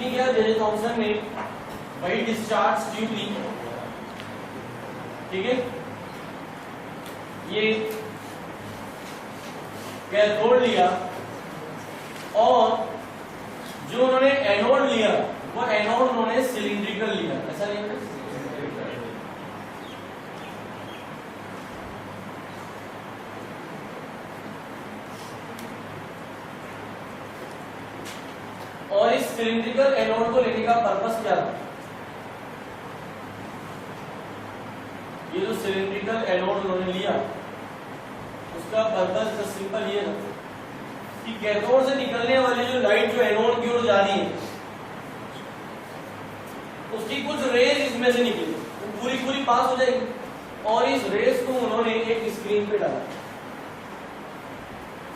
नहीं किया J Thomson ने, वही डिस्चार्ज ट्यूब ली, ठीक है, ये कैथोड लिया और जो उन्होंने एनोड लिया वो एनोड उन्होंने सिलिंड्रिकल लिया, ऐसा लिया ना? और इस सिलिंड्रिकल एनोड को लेने का पर्पस क्या था? ये जो सिलिंड्रिकल एनोड उन्होंने लिया उसका पर्पस सिंपल ये था कि कैथोड से निकलने वाली जो लाइट जो एनोड की ओर जा रही है उसकी कुछ रेज इसमें से निकली, वो पूरी पूरी पास हो जाएगी और इस रेज को उन्होंने एक स्क्रीन पे डाला,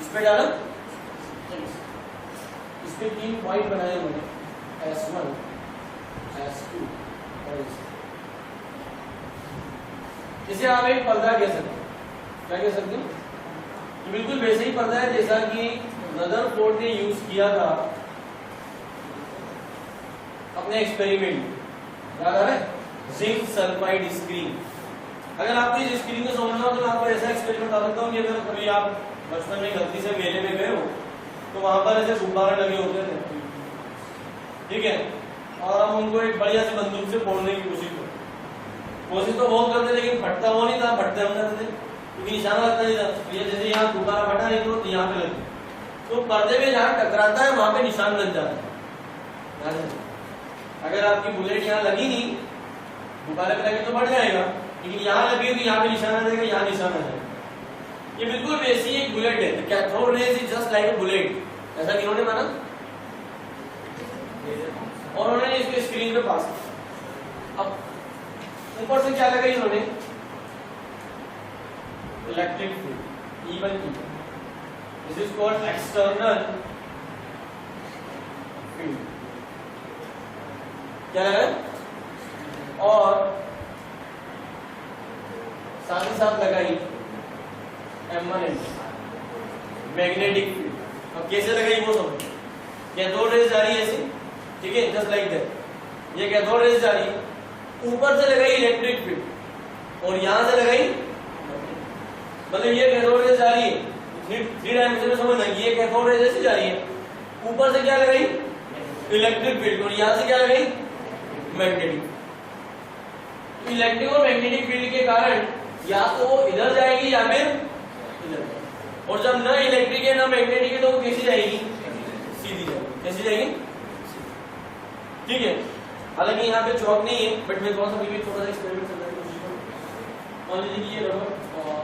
इस पे डाला, इसके 3 पॉइंट बनाए उन्होंने, S1, S2 और S3। इसे आप एक पर्दा कह सकते हैं, क्या कह सकते हैं? ये बिल्कुल वैसे ही पर्दा है जैसा कि रदरफोर्ड ने यूज किया था अपने एक्सपेरिमेंट में, याद आ रहा है? Zinc sulphide screen. अगर आपको इस स्क्रीन को समझना हो तो मैं आपको ऐसा एक्सपेरिमेंट बता सकता हूँ कि अगर कभी आप बचपन में गलती से मेले में गए हो तो वहां पर ऐसे गुब्बारे लगे होते थे, ठीक है, और हम उनको एक बढ़िया सी बंदूक से फोड़ने की कोशिश तो बहुत करते थे, लेकिन फटता वो नहीं था, फटते हम करते थे क्योंकि निशाना लगता नहीं था। ये जैसे यहाँ गुब्बारा फटा नहीं तो यहाँ पे लगे, तो पर्दे में जहाँ टकराता है वहां पे निशान लग जाता है। अगर आपकी बुलेट यहाँ लगी नहीं, गुब्बारे पे लगे तो बढ़ जाएगा, लेकिन यहाँ लगी तो यहाँ पे निशान आ जाएगा, यहाँ निशान आ जाएगा। ये बिल्कुल वैसी एक बुलेट है, cathode rays is just like a bullet, ऐसा किन्होंने माना और उन्होंने इसको स्क्रीन पे पास किया। अब ऊपर से क्या लगा इन्होंने? इलेक्ट्रिक फील्ड, E1 की, this is called external field, क्या है? और साथ ही साथ लगाई M1 मैग्नेटिक फील्ड। अब कैसे लगाई वो समझ, कैथोड रेज जा रही है ऐसे, ठीक है, जस्ट लाइक दैट, ये कैथोड रेज जा रही है, ऊपर से लगाई इलेक्ट्रिक फील्ड और यहां से लगाई, मतलब ये कैथोड रेज जा रही है, 3 डायमेंशन में समझना, ये कैथोड रेज ऐसे जा रही है, ऊपर से क्या लगाई? इलेक्ट्रिक फील्ड और यहां से क्या लगाई? मैग्नेटिक। इलेक्ट्रिक और मैग्नेटिक फील्ड के कारण या तो वो इधर जाएगी या फिर इधर, और जब ना इलेक्ट्रिक है ना मैग्नेटिक है तो वो कैसी जाएगी? सीधी जाएगी। कैसी जाएगी? ठीक है, हालांकि यहाँ पे चौक नहीं है, बट मैं थोड़ा सा भी थोड़ा सा एक्सपेरिमेंट करने की कोशिश करूँ। मान लीजिए कि ये रबर, और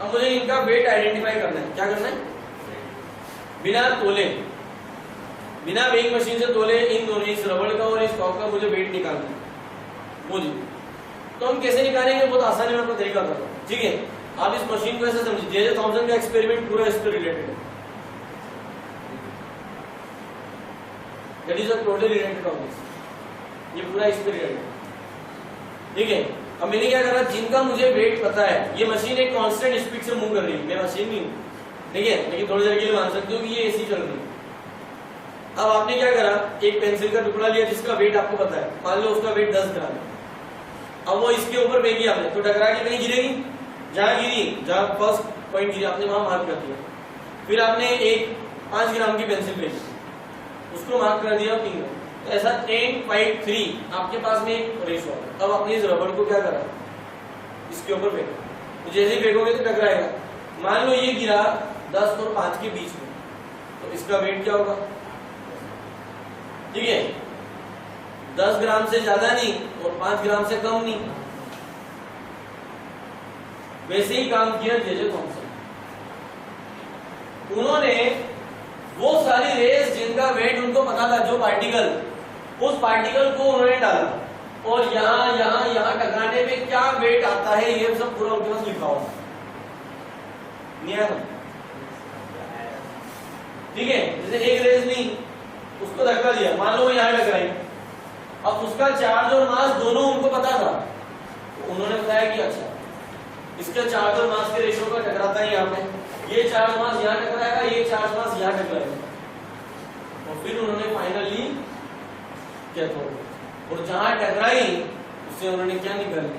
अब मुझे इनका वेट आइडेंटिफाई करना है। क्या करना है? बिना तोले, बिना वेइंग मशीन से तोले इन दोनों, इस रबड़ का और इस कॉक का मुझे वेट निकालना है मुझे। तो हम कैसे निकालेंगे? बहुत आसान है, मैं आपको तरीका बताऊं, ठीक है? आप इस मशीन को ऐसे समझिए, जे थॉमसन का एक्सपेरिमेंट पूरा इस पर रिलेटेड है, that is a totally related topic, ये पूरा इस पर रिलेटेड, ठीक है? अब मैंने क्या करा, जिनका मुझे वेट पता है, ये मशीन एक कांस्टेंट स्पीड से मूव कर रही है, मैं मशीन नहीं हूं, ठीक है, लेकिन थोड़ी देर के लिए मान सकते हो कि ये ऐसी चल रही है। अब आपने क्या करा, एक पेंसिल का टुकड़ा लिया जिसका वेट आपको पता है, मान लो उसका वेट 10 ग्राम है। अब वो इसके ऊपर फेंकी आपने, तो टकरा के कहीं गिरेगी, जहां गिरी, जहां फर्स्ट पॉइंट गिरी आपने वहां मार्क कर दिया। फिर आपने एक 5 ग्राम की पेंसिल फेंकी, उसको मार्क कर दिया 3 ग्राम, तो ऐसा 10, 5, 3 आपके पास में एक रेशो है। अब आपने इस रबड़ को क्या करा, इसके ऊपर फेंका, तो जैसे ही फेंकोगे तो टकराएगा। मान लो ये गिरा 10 और 5 के बीच में, तो इसका वेट क्या होगा? ठीक है, 10 ग्राम से ज्यादा नहीं और 5 ग्राम से कम नहीं। वैसे ही काम किया जे थॉमसन। उन्होंने वो सारी रेस जिनका वेट उनको पता था, जो पार्टिकल, उस पार्टिकल को उन्होंने डाला और यहां यहां यहां टकराने पे क्या वेट आता है ये सब पूरा उनके पास लिखा हुआ, नहीं आया? ठीक है, जैसे एक रेस नहीं, उसको धक्का दिया, मान लो वो यहां टकराई, अब उसका चार्ज और मास दोनों उनको पता था, तो उन्होंने बताया कि अच्छा इसका चार्ज और मास के रेशो का टकराता है यहाँ पे, ये चार्ज मास यहाँ टकराएगा, ये चार्ज मास यहाँ टकराएगा। और फिर उन्होंने फाइनली कैथोड, और जहां टकराई उससे उन्होंने क्या निकाली,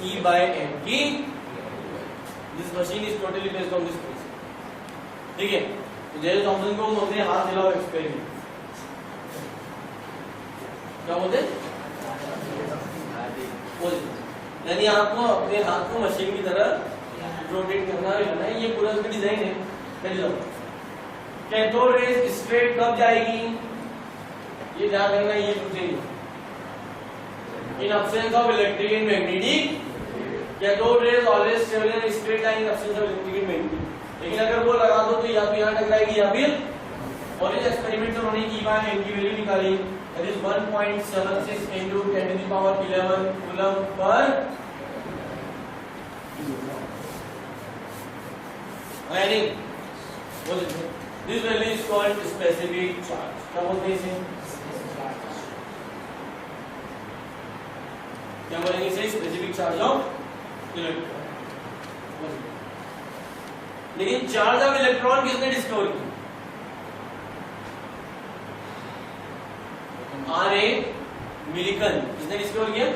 E/m की। This machine is totally based on this principle. ठीक है, तो जे थॉमसन को बोलते हैं हाथ हिलाओ एक्सपेरिमेंट। क्या बोलते हैं? यानी आपको अपने हाथ को मशीन की तरह रोटेट करना है। ये पूरा उसका डिजाइन है। चलिए, कैथोड रेज स्ट्रेट कब जाएगी, ये ध्यान रखना, ये पूछेंगे। इन absence of electric and magnetic, cathode rays always travel in a straight line in absence of electric and magnetic। लेकिन अगर वो लगा दो तो या तो यहाँ टकराएगी या फिर, और इस एक्सपेरिमेंट में उन्होंने E/m की वैल्यू निकाली, that is 1.76 into 10 to the power 11 coulomb per ionic। This value is called specific charge। क्या बोलते हैं इसे? क्या बोलेंगे इसे? Specific charge of electron. लेकिन चार्ज ऑफ इलेक्ट्रॉन किसने डिस्कवर किया? R.A. मिलिकन। किसने डिस्कवर किया?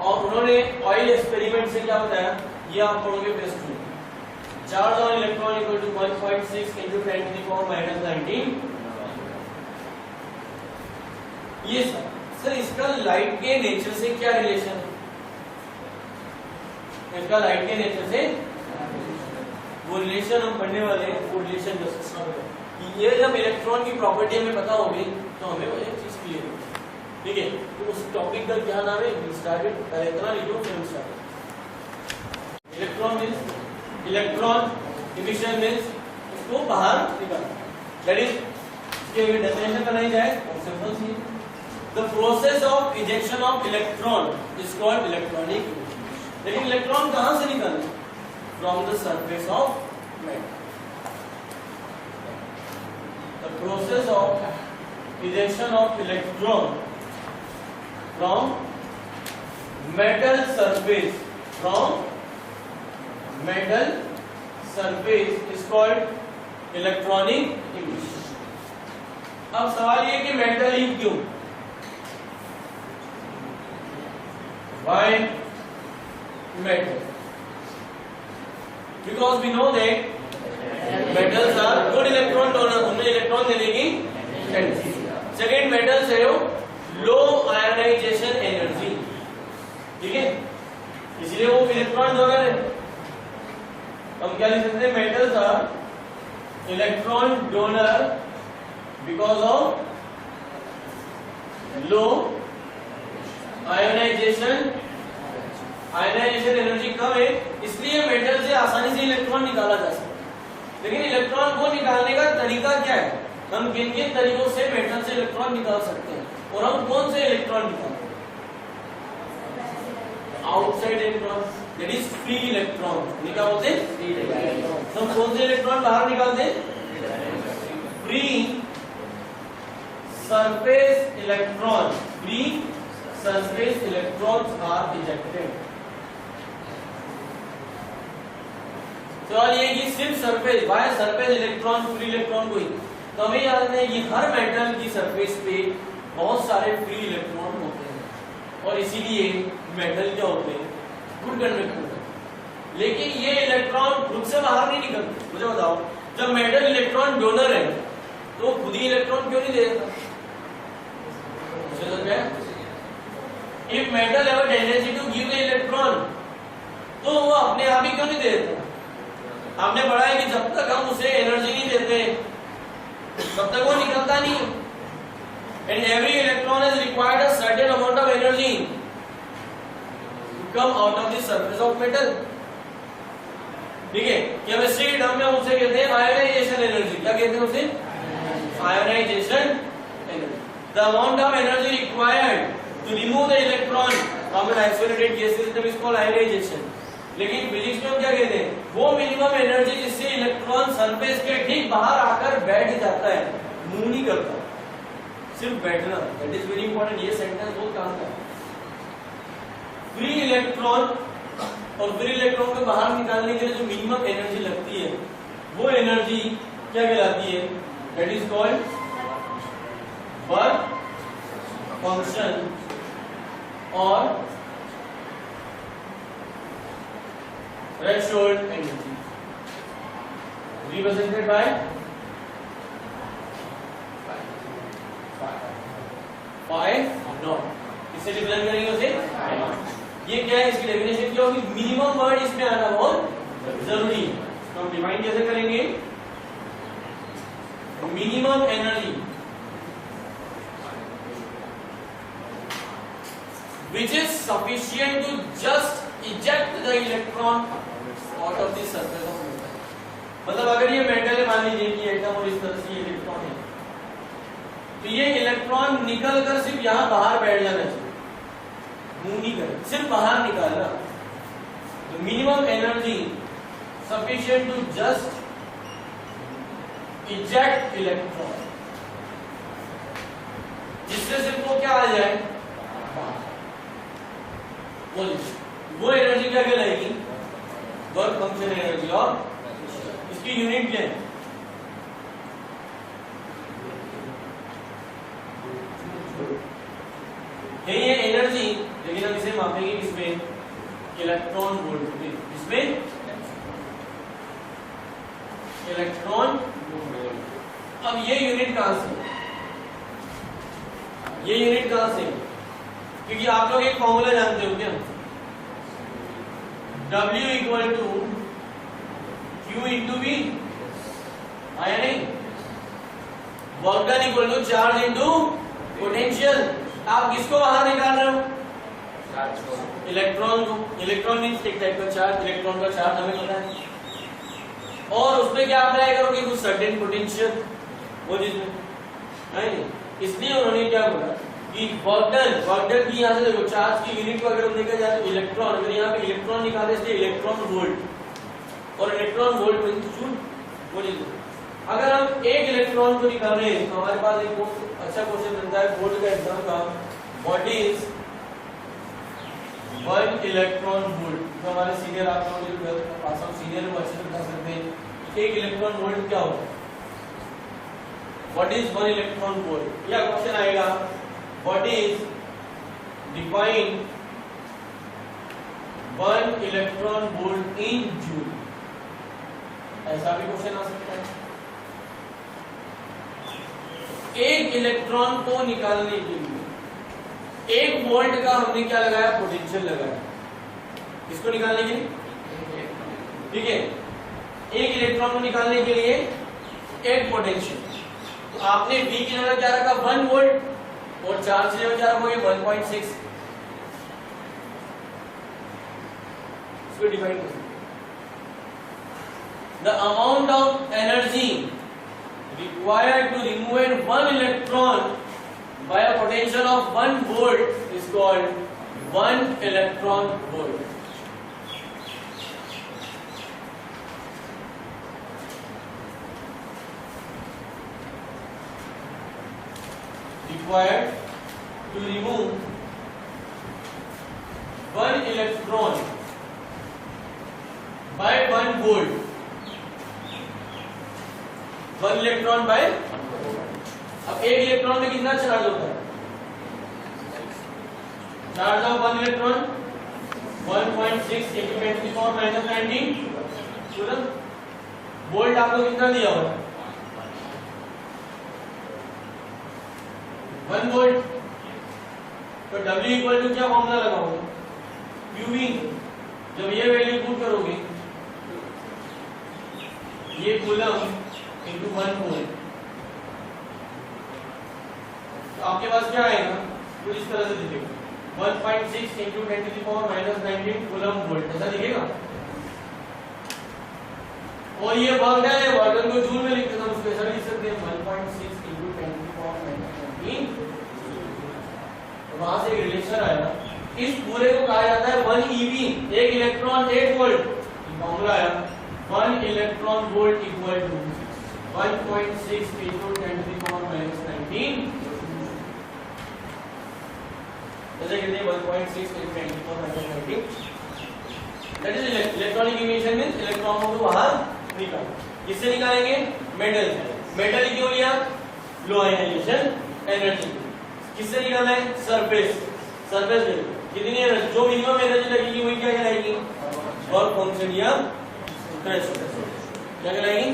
और उन्होंने ऑयल एक्सपेरिमेंट से क्या बताया, ये आप पढ़ोगे plus 2। Charge on electron equal to 1.6 into 10 to the power minus 19। ये सर इसका लाइट के नेचर से क्या रिलेशन है? इसका लाइट के नेचर से वो रिलेशन हम पढ़ने वाले हैं, वो रिलेशन जो ये जब इलेक्ट्रॉन की प्रॉपर्टी हमें पता होगी तो हमें वो एक चीज क्लियर होगी। ठीक है, तो उस टॉपिक का क्या नाम है? स्टार्टेड। पहले इतना लिखो फिर हम start. Electron means electron, emission means उसको बाहर निकालना। दैट इज इसकी डेफिनेशन बनाई जाए और सिंपल सी, the process of ejection of electron is called electronic emission. लेकिन इलेक्ट्रॉन कहां से निकलना? From the surface of matter. The process of ejection of electron from metal surface, from metal surface is called electronic emission। अब सवाल ये कि metal ही क्यों? Why metal? Because we know that metals are good electron donor, उनमें electron देने की tendency. Second, metals है low ionization energy. ठीक है, इसलिए वो इलेक्ट्रॉन डोनर है। हम क्या लिख सकते हैं? Metals are electron donor because of low ionization. Ionization energy कम है, इसलिए मेटल से आसानी से इलेक्ट्रॉन निकाला जा सकता है। लेकिन इलेक्ट्रॉन को निकालने का तरीका क्या है? हम किन किन तरीकों से मेटल से इलेक्ट्रॉन निकाल सकते हैं, और हम कौन से इलेक्ट्रॉन निकालते हैं? Outside electron, that is free electron. क्या बोलते हैं? Free electron. तो हम कौन से इलेक्ट्रॉन बाहर निकालते हैं? Free surface electron. Free surface electrons are ejected. सवाल ये कि सिर्फ surface, by surface electron, free electron को ही, तो हमें याद है कि हर मेटल की सरफेस पे बहुत सारे फ्री इलेक्ट्रॉन होते हैं, और इसीलिए मेटल क्या होते हैं? Good conductor. लेकिन ये इलेक्ट्रॉन खुद से बाहर नहीं निकलते। मुझे बताओ, जब मेटल इलेक्ट्रॉन डोनर है तो खुद ही इलेक्ट्रॉन क्यों नहीं देता? मुझे लग रहा है if metal have a tendency to give the electron, तो वो अपने आप ही क्यों नहीं देता? आपने पढ़ा है कि जब तक हम उसे एनर्जी नहीं देते तब तक वो निकलता नहीं। And every electron is required a certain amount of energy to come out of the surface of metal. ठीक है, केमिस्ट्री के टर्म में उसे कहते हैं आयोनाइजेशन एनर्जी। क्या कहते हैं उसे? Ionization energy. The amount of energy required to remove the electron from an isolated gas system is called ionization. लेकिन फिजिक्स में क्या कहते हैं? वो मिनिमम एनर्जी जिससे इलेक्ट्रॉन सरफेस के ठीक बाहर आकर बैठ जाता है, मूव नहीं करता, सिर्फ बैठना। That is very important. ये सेंटेंस बहुत काम का है। फ्री इलेक्ट्रॉन और फिर इलेक्ट्रॉन को बाहर निकालने के लिए जो मिनिमम एनर्जी लगती है वो एनर्जी क्या कहलाती है? That is called work function और threshold energy represented by 5 naught. इससे डिफाइन करेंगे उसे। ये क्या है? इसकी डेफिनेशन क्या होगी? मिनिमम वर्ड इसमें आना बहुत जरूरी है। तो हम डिफाइन कैसे करेंगे? Minimum energy which is sufficient to just eject the electron out of the surface of matter। मतलब अगर ये मेटल है, मान लीजिए कि एटम और इस तरह से ये इलेक्ट्रॉन है, तो ये इलेक्ट्रॉन निकलकर सिर्फ यहाँ बाहर बैठ जाना चाहिए, मूव नहीं करे, सिर्फ बाहर निकालना। तो minimum energy sufficient to just eject electron, जिससे सिर्फ वो क्या आ जाए? वो एनर्जी क्या कहलाएगी? Work function energy. और इसकी यूनिट क्या है? यही है एनर्जी, लेकिन हम इसे मापेंगे किसमें? इलेक्ट्रॉन वोल्ट में। इसमें इलेक्ट्रॉन वोल्ट। अब ये यूनिट कहां से? ये यूनिट कहां से? क्योंकि आप लोग एक फॉर्मूला जानते हो क्या? W equal to Q into V, आया नहीं? Work done equal to charge into potential. आप किसको बाहर निकाल रहे हो? इलेक्ट्रॉन को। इलेक्ट्रॉन मींस एक टाइप का चार्ज, इलेक्ट्रॉन का चार्ज हमें पता है, और उसमें क्या अप्लाई करोगे? कुछ सर्टेन पोटेंशियल वो जिसमें है। इसलिए उन्होंने क्या बोला कि वर्क डन की यहाँ से देखो, चार्ज की यूनिट को अगर हम देखा जाए तो इलेक्ट्रॉन, अगर यहाँ पे इलेक्ट्रॉन निकाले इसलिए इलेक्ट्रॉन वोल्ट, और इलेक्ट्रॉन वोल्ट मींस जूल। अगर हम एक इलेक्ट्रॉन को निकाल रहे हैं तो हमारे पास एक अच्छा क्वेश्चन बनता है बोर्ड का एग्जाम का, व्हाट इज 1 इलेक्ट्रॉन वोल्ट। तो हमारे सीनियर आप लोग जो पास आउट सीनियर वो अच्छे से बता सकते हैं एक इलेक्ट्रॉन वोल्ट क्या होता है। What is 1 electron volt? या क्वेश्चन आएगा what is define 1 electron volt in joule. ऐसा भी क्वेश्चन आ सकता है। एक इलेक्ट्रॉन को निकालने के लिए 1 वोल्ट का हमने क्या लगाया? पोटेंशियल लगाया। इसको निकालने के लिए, ठीक है, एक इलेक्ट्रॉन को निकालने के लिए 1 पोटेंशियल। तो आपने V की जगह क्या रखा? 1 वोल्ट, और चार्ज की जगह क्या रखोगे? 1.6। इसको डिफाइन करो। The amount of energy required to remove 1 electron by a potential of 1 volt is called 1 electron volt. Required to remove 1 electron by 1 volt. 1 electron by, अब 1 इलेक्ट्रॉन में कितना चार्ज होता है? चार्ज ऑफ 1 इलेक्ट्रॉन 1.6 × 10⁻⁹ तुरंत। Volt आपको कितना दिया हुआ है? 1 वोल्ट। तो W इक्वल टू क्या फॉर्मूला लगाओगे? QV। जब ये वैल्यू पुट करोगे, ये कूलम इंटू 1 वोल्ट, तो आपके पास क्या आएगा? कुछ इस तरह से दिखेगा 1.6 × 10⁻⁹ कूलम वोल्ट, ऐसा दिखेगा। और ये वर्क है, वर्क को जूल में लिखते हैं, उसको ऐसा लिख सकते हैं 1.6 × 10⁻⁹। तो वहां से एक रिलेशन आया। इस पूरे को कहा जाता है 1 eV, 1 इलेक्ट्रॉन 1 वोल्ट। फॉर्मूला आया 1 इलेक्ट्रॉन वोल्ट इक्वल टू 1.6 × 10⁻⁹। जैसे कहते हैं 1.6 × 10⁻⁹। That is electronic emission means electron को बाहर निकाल। किससे निकालेंगे? मेटल से। मेटल क्यों लिया? लो आयनाइजेशन एनर्जी। किससे निकालना है? सरफेस। सरफेस पे कितनी एनर्जी, जो मिनिमम एनर्जी लगेगी वही क्या कहलाएगी? वर्क फंक्शन या थ्रेशोल्ड। क्या कहलाएगी?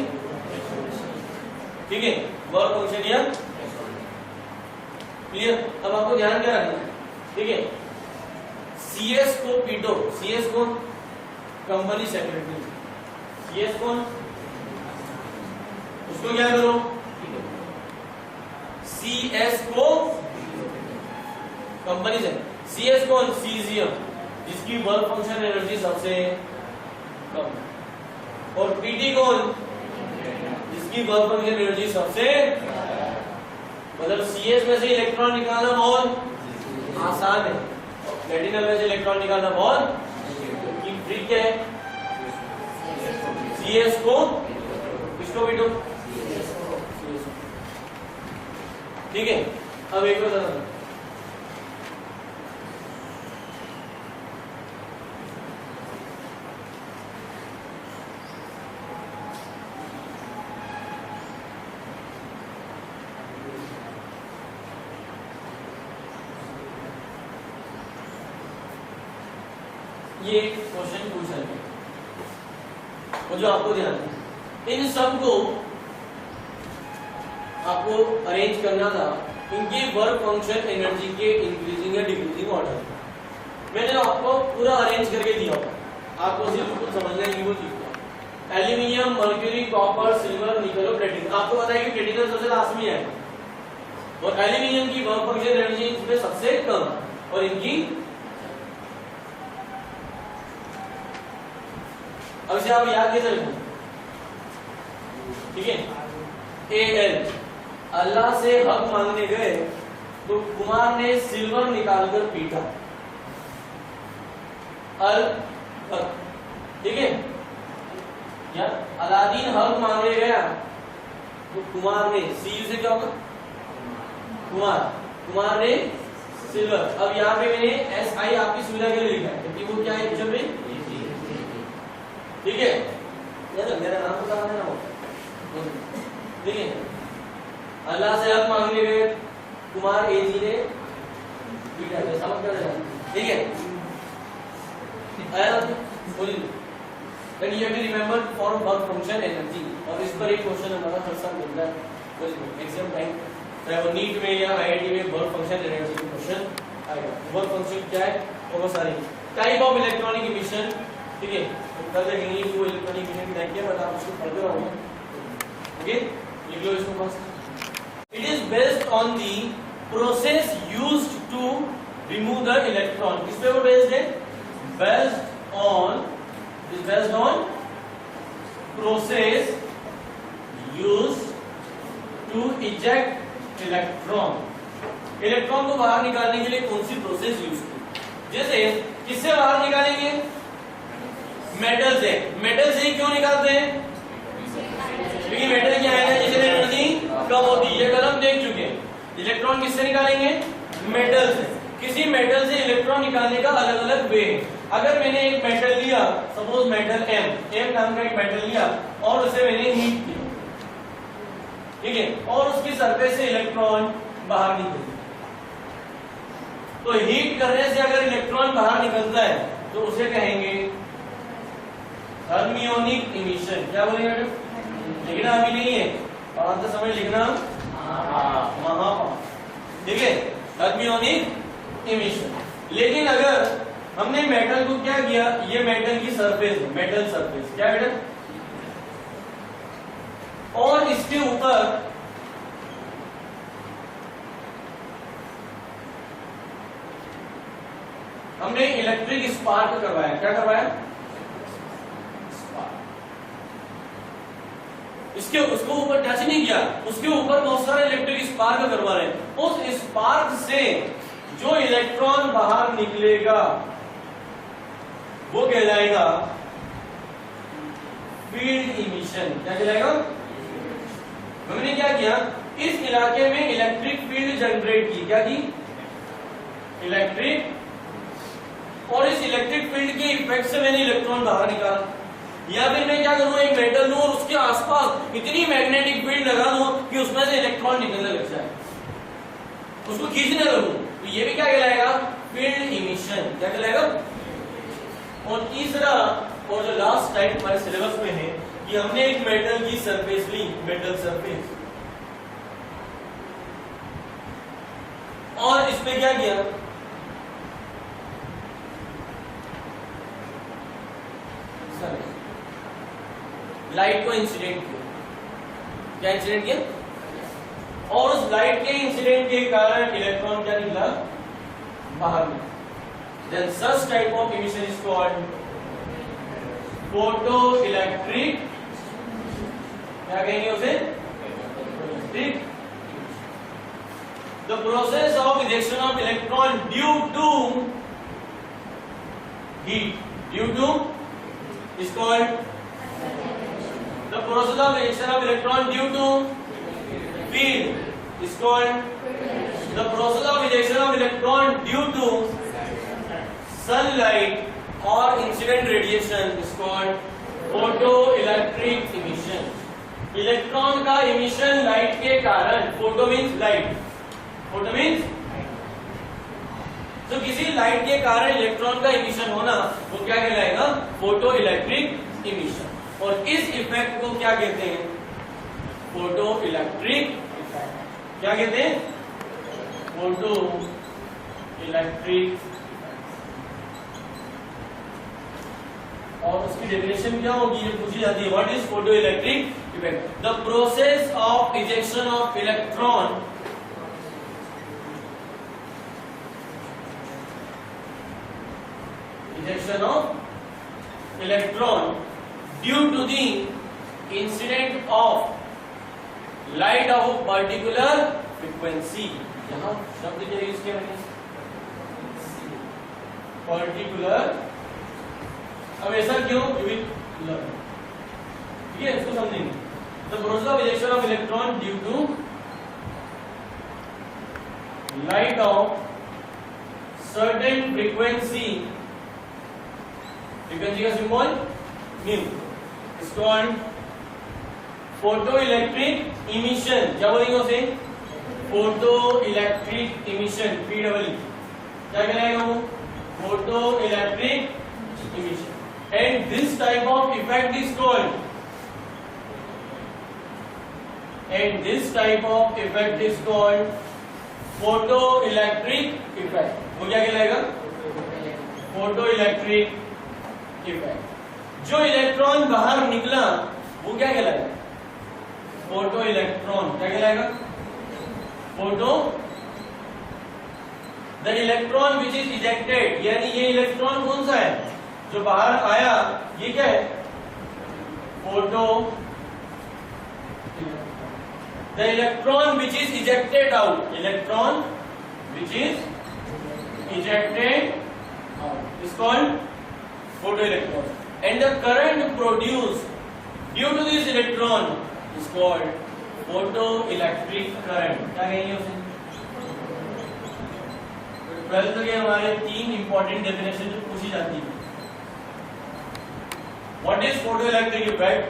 ठीक है, वर्क फंक्शन या। क्लियर? अब आपको ध्यान क्या रखना है? ठीक है, सीएस को पीटो। सीएस कौन? Company secretary. सीएस कौन? उसको क्या करो? सीएस को कंपनी से। सीएस कौन? सीजियम, जिसकी वर्क फंक्शन एनर्जी सबसे कम। और पीटी कौन? जिसकी वर्क फंक्शन एनर्जी सबसे, मतलब सीएस में से इलेक्ट्रॉन निकालना बहुत आसान है, प्लेटिनम में से इलेक्ट्रॉन निकालना बहुत ट्रिक क्या है? सीएस को किसको पीटो? ठीक है। अब एक बार ये क्वेश्चन पूछा है और जो आपको ध्यान है, इन सब को आपको अरेंज करना था इनकी वर्क फंक्शन एनर्जी के इंक्रीजिंग या डिक्रीजिंग ऑर्डर। मैंने आपको पूरा अरेंज करके दिया, आपको सिर्फ कुछ समझना है कि वो चीज। एल्यूमिनियम, मर्क्यूरी, कॉपर, सिल्वर, निकल और प्लेटिनम। आपको पता है कि प्लेटिनम सबसे लास्ट में है और एल्यूमिनियम की वर्क फंक्शन एनर्जी इसमें सबसे कम और इनकी। अब इसे आप याद कैसे रखें? ठीक है, एल अल्लाह से हक मांगने गए तो कुमार ने सिल्वर निकालकर पीटा। अल हक, ठीक है, या अलादीन हक मांगने गया तो कुमार ने, सी से क्या होगा? कुमार ने सिल्वर। अब यहाँ पे मैंने एस आई आपकी सुविधा के लिए लिखा है क्योंकि वो क्या है क्वेश्चन में। ठीक है, मेरा नाम पता है ना वो। ठीक है, अल्लाह से हक मांगने गए, कुमार एजी ने पीटा। समझ कर, ठीक है, आया ना? बोलिए। Then you have to remember for work function energy। और इस पर एक क्वेश्चन हमारा हर साल मिलता है एग्जाम टाइम, चाहे नीट में या आईआईटी में वर्क फंक्शन एनर्जी का क्वेश्चन आएगा। वर्क फंक्शन क्या है? बहुत सारी टाइप ऑफ इलेक्ट्रॉनिक इमिशन। ठीक है, कल देखेंगे वो इलेक्ट्रॉनिक इमिशन क्या है, बट आप उसको पढ़ते रहोगे। ओके, लिख लो इसको बस। It is based on the process used to remove the electron. किस पे वो बेस्ड है? Based on, is based on process used to eject electron। Electron को बाहर निकालने के लिए कौन सी प्रोसेस यूज की? जैसे किससे बाहर निकालेंगे? मेटल से। मेटल से क्यों निकालते हैं? क्योंकि मेटल क्या है, जिससे एनर्जी कम होती है, ये कल हम देख चुके हैं। इलेक्ट्रॉन किससे निकालेंगे? मेटल से। किसी मेटल से इलेक्ट्रॉन निकालने का अलग अलग वे है। अगर मैंने एक मेटल लिया, सपोज मेटल एम नाम का एक मेटल लिया और उसे मैंने हीट किया, ठीक है, और उसकी सरफेस से इलेक्ट्रॉन बाहर निकले, तो हीट करने से अगर इलेक्ट्रॉन बाहर निकलता है तो उसे कहेंगे थर्मियोनिक इमिशन। क्या बोलेंगे मैडम? लिखना अभी नहीं है, और समय लिखना महापाप। ठीक है, थर्मियोनिक इमिशन। लेकिन अगर हमने मेटल को क्या किया, ये मेटल की सरफेस, मेटल सरफेस क्या बेटा, और इसके ऊपर हमने इलेक्ट्रिक स्पार्क करवाया। क्या करवाया? स्पार्क। इसके उसको ऊपर टच नहीं किया, उसके ऊपर बहुत सारे इलेक्ट्रिक स्पार्क करवा रहे हैं। उस स्पार्क से जो इलेक्ट्रॉन बाहर निकलेगा वो कहलाएगा फील्ड इमिशन। क्या कहलाएगा? हमने क्या किया, इस इलाके में इलेक्ट्रिक फील्ड जनरेट की। क्या की? इलेक्ट्रिक, और इस इलेक्ट्रिक फील्ड के इफेक्ट से मैंने इलेक्ट्रॉन बाहर निकाला, या फिर मैं क्या करूं, एक मेटल लूं और उसके आसपास इतनी मैग्नेटिक फील्ड लगा दूं कि उसमें से इलेक्ट्रॉन निकलने लग जाए, उसको खींचने लगूं, तो ये भी क्या कहलाएगा, फील्ड इमिशन। क्या कहलाएगा। और तीसरा और जो लास्ट टाइप हमारे सिलेबस में है कि हमने एक मेटल की सरफेस ली, मेटल सरफेस, और इस पे क्या किया, लाइट को इंसिडेंट किया। क्या इंसिडेंट किया, और उस लाइट के इंसिडेंट के कारण इलेक्ट्रॉन क्या निकला, बाहर निकला। Then such type of emission is called photoelectric, क्या कहेंगे उसे, electric। The process of ejection of electron due to heat, due to is called, the process of ejection of electron due to field is called, the process of ejection of electron due to sunlight or incident radiation is called photoelectric emission। Electron का emission light के कारण, photo means light, photo means तो किसी light के कारण electron का emission होना, वो क्या कहलाएगा, फोटो इलेक्ट्रिक इमिशन। और इस इफेक्ट को क्या कहते हैं, फोटो इलेक्ट्रिक इफेक्ट। क्या कहते हैं, फोटो इलेक्ट्रिक। और उसकी डेफिनेशन क्या होगी, ये पूछी जाती है, what is photo electric effect, the process of ejection of electron ejection of electron due to the incident of light of a particular frequency। यहाँ शब्द क्या यूज किया मैंने, particular। अब ऐसा क्यों, you will learn, ठीक है, इसको समझेंगे। The process of ejection of electron due to light of certain frequency, frequency का symbol mu, is called photo electric emission. क्या बोलेंगे उसे, फोटो इलेक्ट्रिक इमिशन, PEE। क्या कहलाएगा वो, photo electric emission. And this type of effect is called, and this type of effect is called photo electric effect. वो क्या कहलाएगा, photo electric effect. जो इलेक्ट्रॉन बाहर निकला वो क्या कहलाएगा, फोटो इलेक्ट्रॉन। क्या कहलाएगा, photo, the electron which is ejected, यानी ये इलेक्ट्रॉन कौन सा है जो बाहर आया, ये क्या है, photo. The electron which is ejected out, electron which is ejected out is called photoelectron, and the current produced due to this electron is called photoelectric current। क्या कहेंगे उसे, ट्वेल्थ के हमारे 3 इंपॉर्टेंट डेफिनेशन जो पूछी जाती है। What is photoelectric effect,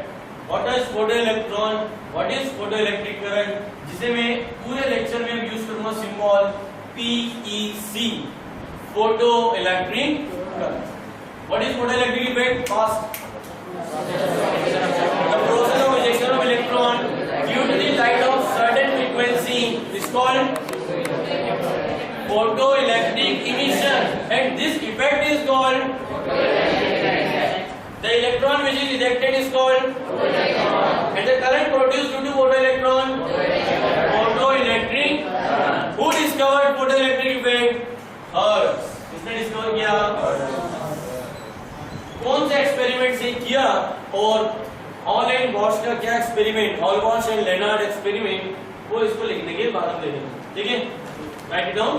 what is photoelectron, what is photoelectric current, जिसे मैं पूरे लेक्चर में यूज करूंगा symbol PEC, photoelectric current। What is photoelectric effect? Fast. The process of ejection of electron due to the light of certain frequency is called photoelectric emission, and this effect is called, the electron which is ejected is called, and the current produced due to photoelectron, photoelectric। Who discovered photoelectric effect? Hertz। किसने discover किया, कौन सा experiment से किया, और hall and Bosch का क्या experiment, hall Bosch and Lennard experiment, वो इसको लिखने के बाद में लेंगे, ठीक है, राइट इट डाउन।